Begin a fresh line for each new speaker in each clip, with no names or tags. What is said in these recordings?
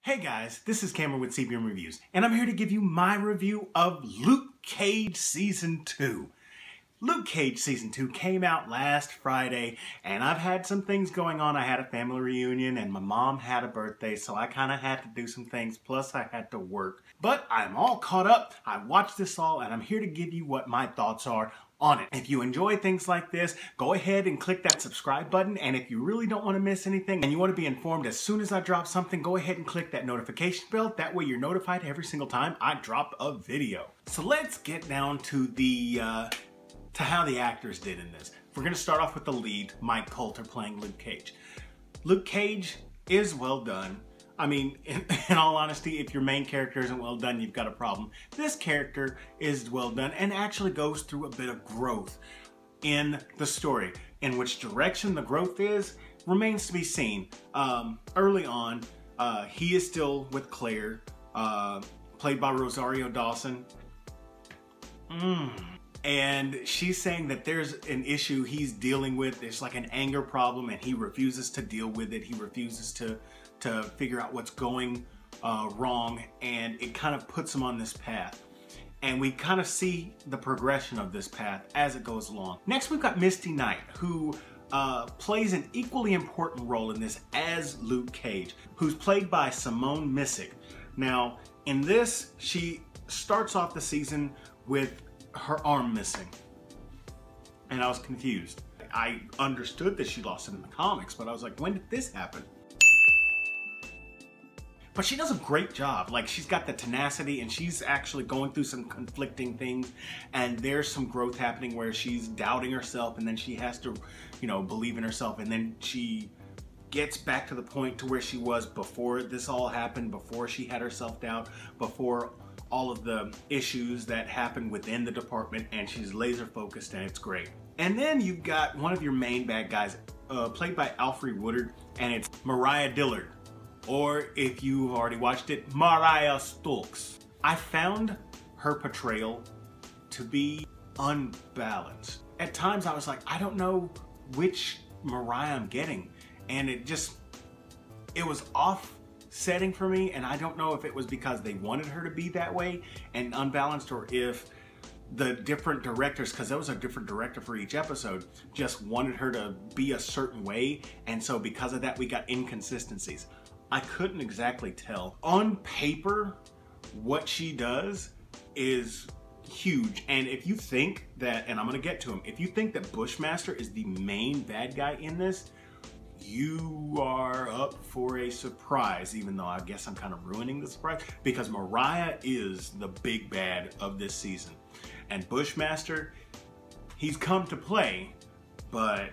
Hey guys, this is Cameron with CBM Reviews, and I'm here to give you my review of Luke Cage Season 2. Luke Cage Season 2 came out last Friday, and I've had some things going on. I had a family reunion, and my mom had a birthday, so I kind of had to do some things, plus I had to work. But I'm all caught up, I watched this all, and I'm here to give you what my thoughts are on it. If you enjoy things like this, go ahead and click that subscribe button, and if you really don't want to miss anything and you want to be informed as soon as I drop something, go ahead and click that notification bell. That way you're notified every single time I drop a video. So let's get down to how the actors did in this. We're going to start off with the lead, Mike Colter, playing Luke Cage. Luke Cage is well done. I mean, in all honesty, if your main character isn't well done, you've got a problem. This character is well done and actually goes through a bit of growth in the story. In which direction the growth is remains to be seen. Early on, he is still with Claire, played by Rosario Dawson. And she's saying that there's an issue he's dealing with. It's like an anger problem, and he refuses to deal with it. He refuses to figure out what's going wrong, and it kind of puts him on this path. And we kind of see the progression of this path as it goes along. Next, we've got Misty Knight, who plays an equally important role in this as Luke Cage, who's played by Simone Missick. Now, in this, she starts off the season with her arm missing, and I was confused. I understood that she lost it in the comics, but I was like, when did this happen? But she does a great job. Like, she's got the tenacity, and she's actually going through some conflicting things, and there's some growth happening where she's doubting herself, and then she has to, you know, believe in herself, and then she gets back to the point to where she was before this all happened, before she had her self-doubt, before all of the issues that happen within the department, and she's laser focused, and it's great. And then you've got one of your main bad guys, played by Alfre Woodard, and it's Mariah Dillard, or if you've already watched it, Mariah Stokes. I found her portrayal to be unbalanced. At times I was like, I don't know which Mariah I'm getting, and it was off setting for me, and I don't know if it was because they wanted her to be that way and unbalanced, or if the different directors, because there was a different director for each episode, just wanted her to be a certain way, and so because of that we got inconsistencies. I couldn't exactly tell. On paper, what she does is huge, and if you think that, and I'm gonna get to him, if you think that Bushmaster is the main bad guy in this, you are up for a surprise, even though I guess I'm kind of ruining the surprise, because Mariah is the big bad of this season. And Bushmaster, he's come to play, but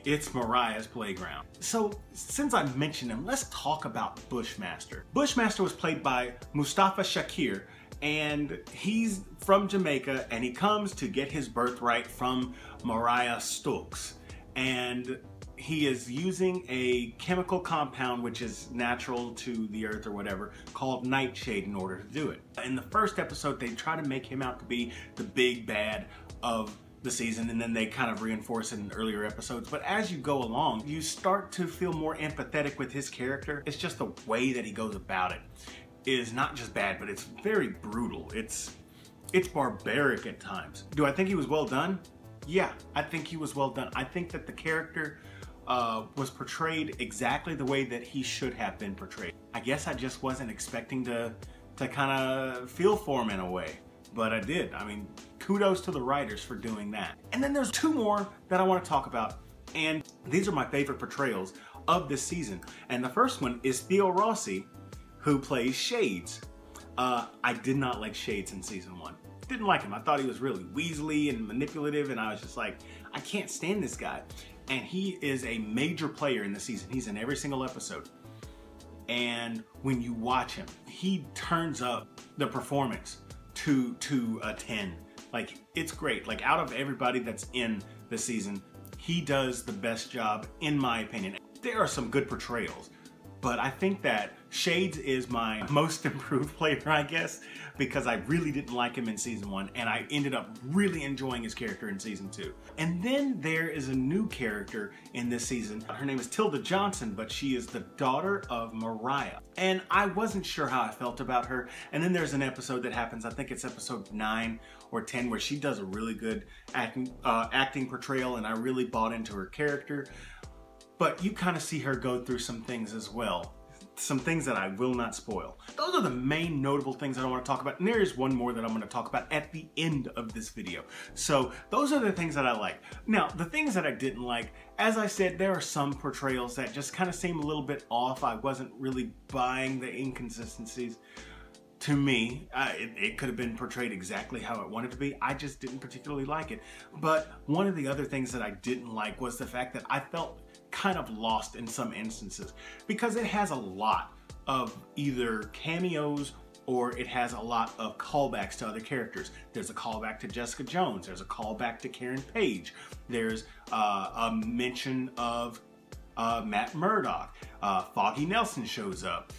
it's Mariah's playground. So since I mentioned him, let's talk about Bushmaster. Bushmaster was played by Mustafa Shakir, and he's from Jamaica, and he comes to get his birthright from Mariah Stokes. And he is using a chemical compound which is natural to the earth or whatever, called nightshade, in order to do it. In the first episode, they try to make him out to be the big bad of the season, and then they kind of reinforce it in earlier episodes. But as you go along, you start to feel more empathetic with his character. It's just the way that he goes about it is not just bad, but it's very brutal. It's barbaric at times. Do I think he was well done? Yeah, I think he was well done. I think that the character was portrayed exactly the way that he should have been portrayed. I guess I just wasn't expecting to kind of feel for him in a way, but I did. I mean, kudos to the writers for doing that. And then there's two more that I want to talk about, and these are my favorite portrayals of this season. And the first one is Theo Rossi, who plays Shades. I did not like Shades in season 1. Didn't like him. I thought he was really weaselly and manipulative, and I was just like, I can't stand this guy. And he is a major player in the season. He's in every single episode. And when you watch him, he turns up the performance to a 10. Like, it's great. Like, out of everybody that's in the season, he does the best job, in my opinion. There are some good portrayals, but I think that Shades is my most improved player, I guess, because I really didn't like him in season 1, and I ended up really enjoying his character in season 2. And then there is a new character in this season. Her name is Tilda Johnson, but she is the daughter of Mariah. And I wasn't sure how I felt about her. And then there's an episode that happens, I think it's episode 9 or 10, where she does a really good acting portrayal, and I really bought into her character. But you kind of see her go through some things as well. Some things that I will not spoil. Those are the main notable things that I want to talk about. And there is one more that I'm going to talk about at the end of this video. So those are the things that I like. Now, the things that I didn't like, as I said, there are some portrayals that just kind of seem a little bit off. I wasn't really buying the inconsistencies. To me, it could have been portrayed exactly how it wanted to be. I just didn't particularly like it. But one of the other things that I didn't like was the fact that I felt kind of lost in some instances, because it has a lot of either cameos or it has a lot of callbacks to other characters. There's a callback to Jessica Jones. There's a callback to Karen Page. There's a mention of Matt Murdock. Foggy Nelson shows up.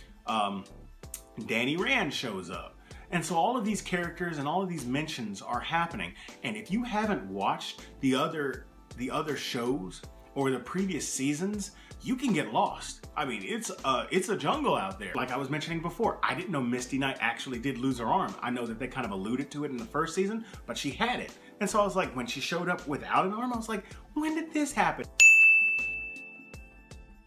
Danny Rand shows up. And so all of these characters and all of these mentions are happening. And if you haven't watched the other shows or the previous seasons, you can get lost. I mean, it's a jungle out there. Like I was mentioning before, I didn't know Misty Knight actually did lose her arm. I know that they kind of alluded to it in the first season, but she had it. And so I was like, when she showed up without an arm, I was like, when did this happen?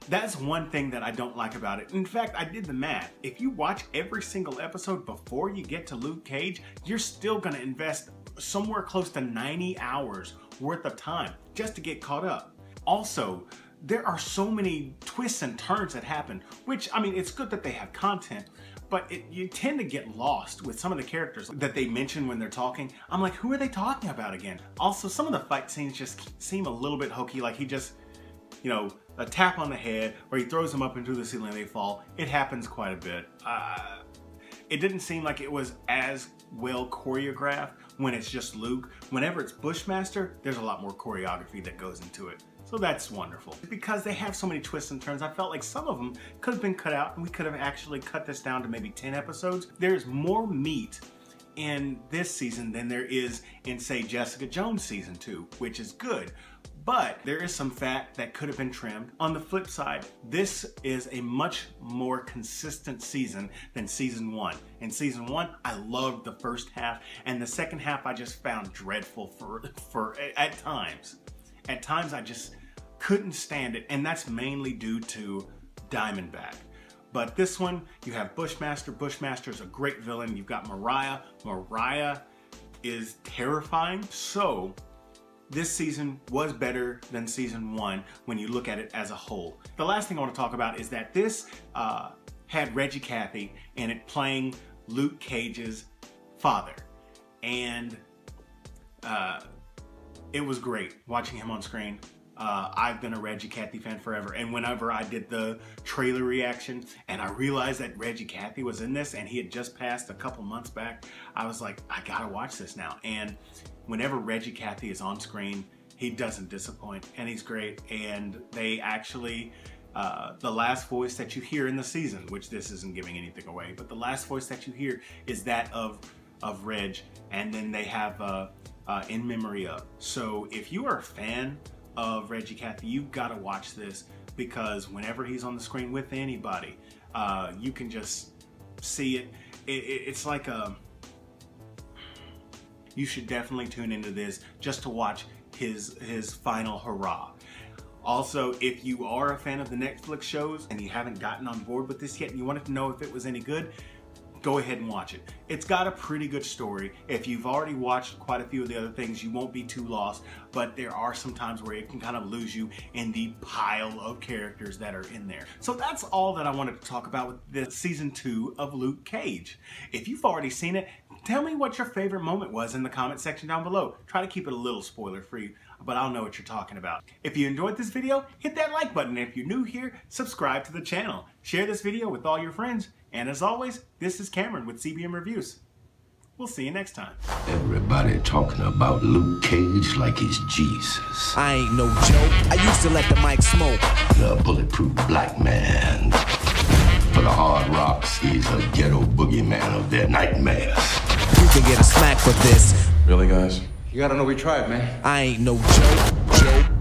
That's one thing that I don't like about it. In fact, I did the math. If you watch every single episode before you get to Luke Cage, you're still gonna invest somewhere close to 90 hours worth of time just to get caught up. Also, there are so many twists and turns that happen, which, I mean, it's good that they have content, but you tend to get lost with some of the characters that they mention when they're talking. I'm like, who are they talking about again? Also, some of the fight scenes just seem a little bit hokey, like he just, you know, a tap on the head, or he throws them up into the ceiling and they fall. It happens quite a bit. It didn't seem like it was as well choreographed when it's just Luke. Whenever it's Bushmaster, there's a lot more choreography that goes into it. So that's wonderful. Because they have so many twists and turns, I felt like some of them could have been cut out, and we could have actually cut this down to maybe 10 episodes. There's more meat in this season than there is in, say, Jessica Jones season 2, which is good. But there is some fat that could have been trimmed. On the flip side, this is a much more consistent season than season 1. In season 1, I loved the first half, and the second half I just found dreadful at times. At times I just couldn't stand it, and that's mainly due to Diamondback. But this one, you have Bushmaster. Bushmaster's a great villain. You've got Mariah. Mariah is terrifying. So this season was better than season 1 when you look at it as a whole. The last thing I want to talk about is that this had Reggie Cathy in it playing Luke Cage's father. And it was great watching him on screen. I've been a Reggie Cathy fan forever, and whenever I did the trailer reaction and I realized that Reggie Cathy was in this and he had just passed a couple months back, I was like, I gotta watch this now. And whenever Reggie Cathy is on screen, he doesn't disappoint, and he's great. And they actually, the last voice that you hear in the season, which this isn't giving anything away, but the last voice that you hear is that of Reg, and then they have In Memory Of. So if you are a fan of Reggie Cathy, you've got to watch this, because whenever he's on the screen with anybody, you can just see it. It's like you should definitely tune into this just to watch his final hurrah. Also, if you are a fan of the Netflix shows and you haven't gotten on board with this yet and you wanted to know if it was any good, go ahead and watch it. It's got a pretty good story. If you've already watched quite a few of the other things, you won't be too lost, but there are some times where it can kind of lose you in the pile of characters that are in there. So that's all that I wanted to talk about with this season 2 of Luke Cage. If you've already seen it, tell me what your favorite moment was in the comment section down below. Try to keep it a little spoiler free, but I'll know what you're talking about. If you enjoyed this video, hit that like button. If you're new here, subscribe to the channel. Share this video with all your friends. And as always, this is Cameron with CBM Reviews. We'll see you next time.
Everybody talking about Luke Cage like he's Jesus.
I ain't no joke. I used to let the mic smoke.
The bulletproof black man. the hard rocks. He's a ghetto boogeyman of their nightmares.
You can get a smack for this.
Really, guys?
You gotta know we tried, man.
I ain't no joke.